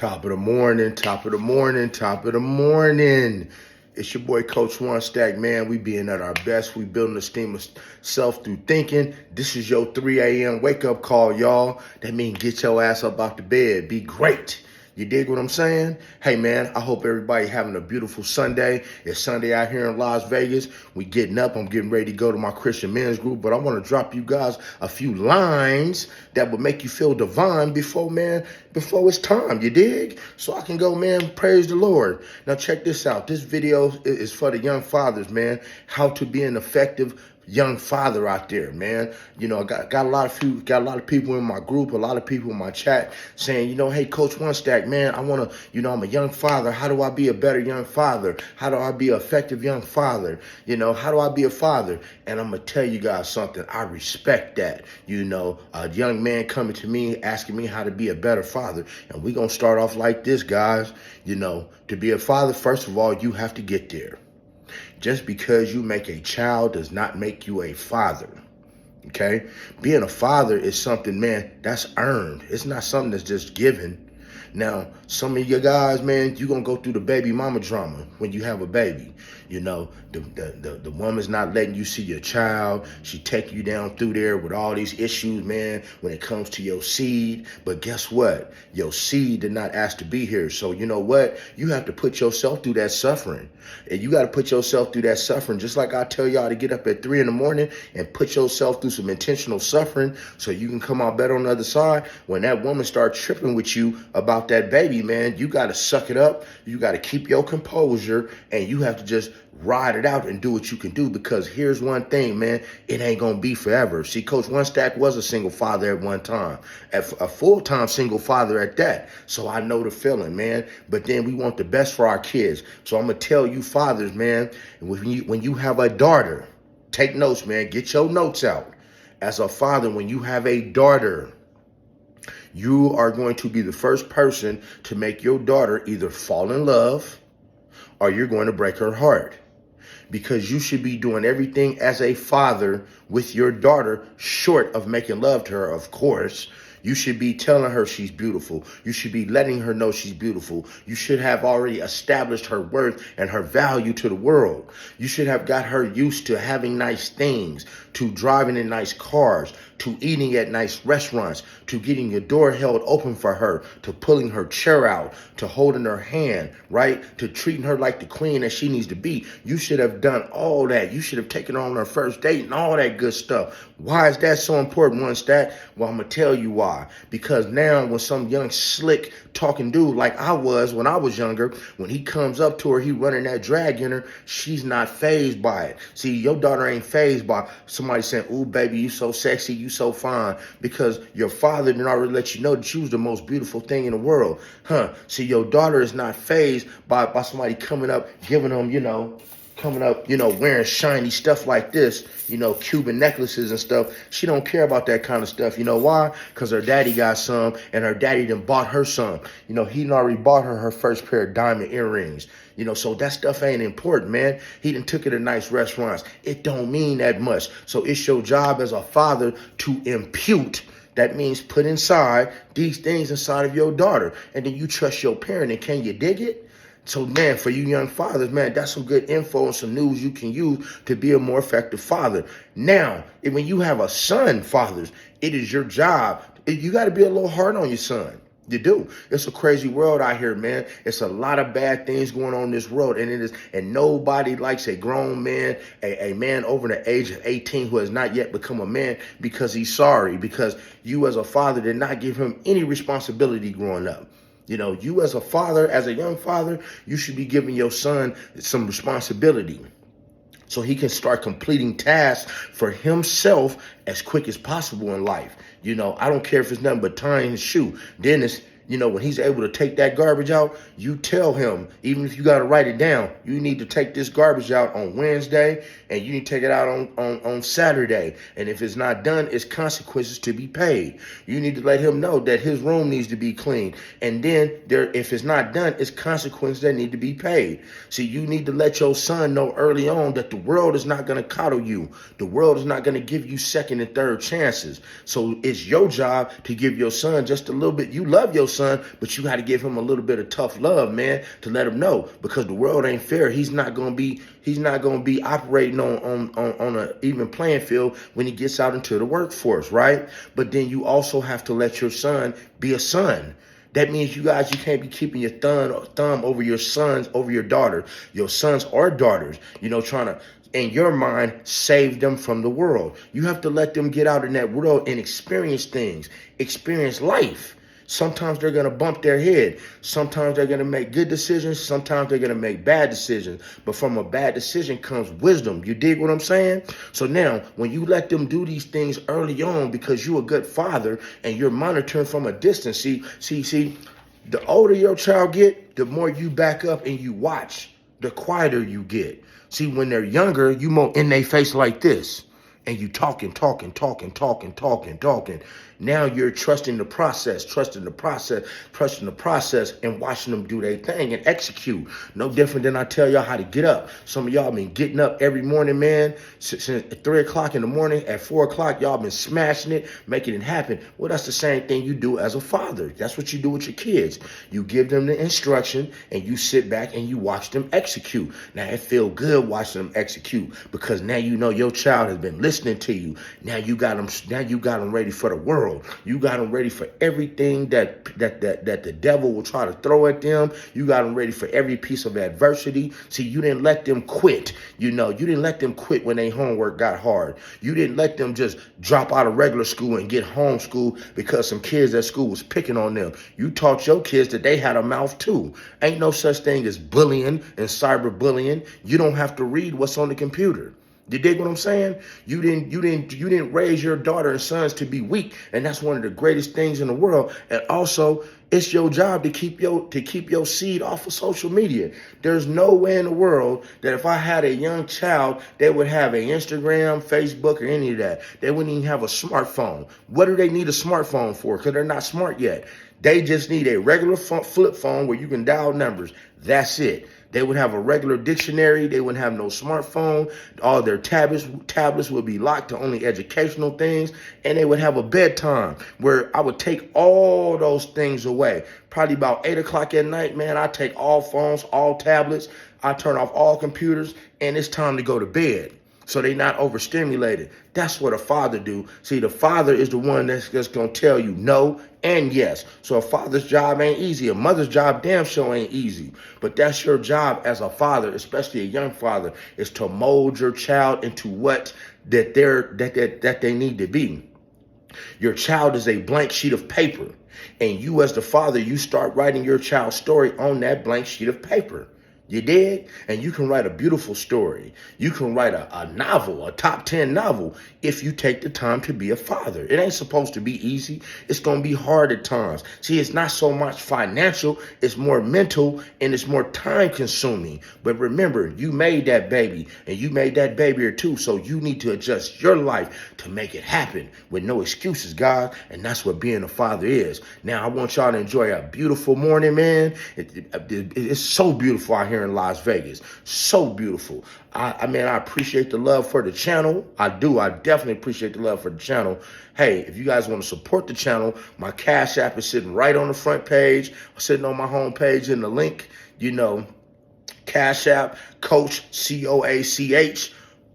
Top of the morning, top of the morning, top of the morning. It's your boy, Coach One Stack, man. We being at our best. We building esteem of self through thinking. This is your 3 a.m. wake-up call, y'all. That means get your ass up out the bed. Be great. You dig what I'm saying? Hey, man, I hope everybody having a beautiful Sunday. It's Sunday out here in Las Vegas. We getting up. I'm getting ready to go to my Christian men's group, but I want to drop you guys a few lines that would make you feel divine before it's time. You dig? So I can go, man, praise the Lord. Now, check this out. This video is for the young fathers, man. How to be an effective young father out there, man. You know, I got a lot of people in my group, a lot of people in my chat saying, hey, Coach One Stack, man, I'm a young father. How do I be a better young father? How do I be an effective young father? How do I be a father? And I'm gonna tell you guys something. I respect that. A young man coming to me asking me how to be a better father. And we're gonna start off like this, guys. To be a father, first of all, you have to get there. Just because you make a child does not make you a father, okay? Being a father is something, man, that's earned. It's not something that's just given. Now, some of you guys, man, you're going to go through the baby mama drama when you have a baby. The woman's not letting you see your child. She taking you down through there with all these issues, man, when it comes to your seed. But guess what? Your seed did not ask to be here. So you know what? You have to put yourself through that suffering. And you got to put yourself through that suffering. Just like I tell y'all to get up at 3 in the morning and put yourself through some intentional suffering so you can come out better on the other side. When that woman starts tripping with you about that baby, man, you got to suck it up. You got to keep your composure, and you have to just ride it out and do what you can do, because here's one thing, man, it ain't gonna be forever. See, Coach One Stack was a single father at one time, a full-time single father at that. So I know the feeling, man. But then we want the best for our kids. So I'm gonna tell you fathers, man, when you have a daughter, take notes, man. Get your notes out. As a father, when you have a daughter, you are going to be the first person to make your daughter either fall in love or you're going to break her heart. Because you should be doing everything as a father with your daughter, short of making love to her, of course. You should be telling her she's beautiful. You should be letting her know she's beautiful. You should have already established her worth and her value to the world. You should have got her used to having nice things, to driving in nice cars, to eating at nice restaurants, to getting your door held open for her, to pulling her chair out, to holding her hand, right? To treating her like the queen that she needs to be. You should have done all that. You should have taken her on her first date and all that good stuff. Why is that so important, One Stack? Well, I'm going to tell you why. Because now when some young slick talking dude like I was when I was younger, when he comes up to her, he running that drag in her, she's not fazed by it. See, your daughter ain't fazed by somebody saying, ooh, baby, you so sexy, you so fine, because your father didn't already let you know that you was the most beautiful thing in the world. See, your daughter is not fazed by somebody coming up, giving them, wearing shiny stuff like this, Cuban necklaces and stuff. She don't care about that kind of stuff. You know why? Because her daddy got some, and her daddy done bought her some. He done already bought her first pair of diamond earrings. So that stuff ain't important, man. He done took her to nice restaurants. It don't mean that much. So it's your job as a father to impute. That means put inside these things inside of your daughter. And then you trust your parent. And can you dig it? So, man, for you young fathers, man, that's some good info and some news you can use to be a more effective father. Now, when you have a son, fathers, it is your job. You got to be a little hard on your son. You do. It's a crazy world out here, man. It's a lot of bad things going on in this world. And nobody likes a grown man, a man over the age of 18 who has not yet become a man because he's sorry, because you as a father did not give him any responsibility growing up. You as a father, as a young father, you should be giving your son some responsibility so he can start completing tasks for himself as quick as possible in life. I don't care if it's nothing but tying his shoe. Dennis, when he's able to take that garbage out, you tell him, even if you got to write it down, you need to take this garbage out on Wednesday and you need to take it out on Saturday. And if it's not done, it's consequences to be paid. You need to let him know that his room needs to be cleaned. And then if it's not done, it's consequences that need to be paid. See, you need to let your son know early on that the world is not going to coddle you. The world is not going to give you second and third chances. So it's your job to give your son just a little bit. You love your son, but you got to give him a little bit of tough love, man, to let him know, because the world ain't fair. He's not gonna be operating on an even playing field when he gets out into the workforce, right? But then you also have to let your son be a son. That means you can't be keeping your thumb over your sons, over your daughter, your sons or daughters, trying to, in your mind, save them from the world. You have to let them get out in that world and experience things, experience life. Sometimes they're going to bump their head. Sometimes they're going to make good decisions. Sometimes they're going to make bad decisions. But from a bad decision comes wisdom. You dig what I'm saying? So now, when you let them do these things early on because you're a good father and you're monitoring from a distance, see, the older your child get, the more you back up and you watch, the quieter you get. See, when they're younger, you more in their face like this. And you talking. Now you're trusting the process, and watching them do their thing and execute. No different than I tell y'all how to get up. Some of y'all been getting up every morning, man, since 3 o'clock in the morning. At 4 o'clock, y'all been smashing it, making it happen. Well, that's the same thing you do as a father. That's what you do with your kids. You give them the instruction and you sit back and you watch them execute. Now it feel good watching them execute, because now you know your child has been listening to you. Now you got them ready for the world. You got them ready for everything that the devil will try to throw at them. You got them ready for every piece of adversity. See, you didn't let them quit. You didn't let them quit when their homework got hard. You didn't let them just drop out of regular school and get homeschooled because some kids at school was picking on them. You taught your kids that they had a mouth too. Ain't no such thing as bullying and cyberbullying. You don't have to read what's on the computer. You dig what I'm saying? You didn't raise your daughter and sons to be weak, and that's one of the greatest things in the world. And also, it's your job to keep your seed off of social media. There's no way in the world that if I had a young child, they would have an Instagram, Facebook, or any of that. They wouldn't even have a smartphone. What do they need a smartphone for? Because they're not smart yet. They just need a regular flip phone where you can dial numbers. That's it. They would have a regular dictionary. They wouldn't have no smartphone. All their tablets would be locked to only educational things. And they would have a bedtime where I would take all those things away. Probably about 8 o'clock at night, man, I take all phones, all tablets. I turn off all computers, and it's time to go to bed. So they not overstimulated. That's what a father do. See, the father is the one that's just going to tell you no and yes. So a father's job ain't easy. A mother's job damn sure ain't easy. But that's your job as a father, especially a young father, is to mold your child into what that they need to be. Your child is a blank sheet of paper. And you as the father, you start writing your child's story on that blank sheet of paper. You dig? And you can write a beautiful story. You can write a novel, a top 10 novel, if you take the time to be a father. It ain't supposed to be easy. It's going to be hard at times. See, it's not so much financial. It's more mental, and it's more time consuming. But remember, you made that baby, and you made that baby or two. So you need to adjust your life to make it happen with no excuses, God. And that's what being a father is. Now, I want y'all to enjoy a beautiful morning, man. It's so beautiful out here in Las Vegas. So beautiful. I appreciate the love for the channel. I do. I definitely appreciate the love for the channel. Hey, if you guys want to support the channel, my Cash App is sitting right on the front page, sitting on my home page in the link. Cash App, Coach, COACH.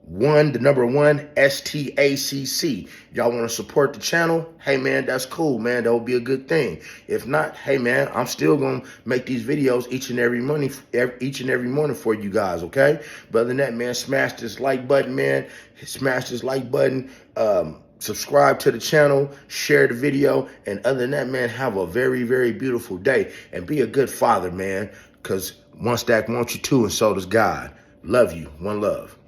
the number one, STACC. Y'all want to support the channel? Hey, man, that's cool, man. That would be a good thing. If not, hey, man, I'm still going to make these videos each and every morning for you guys, okay? But other than that, man, smash this like button, man. Smash this like button. Subscribe to the channel, share the video, and other than that, man, have a very, very beautiful day. And be a good father, man, because one stack wants you to, and so does God. Love you. One love.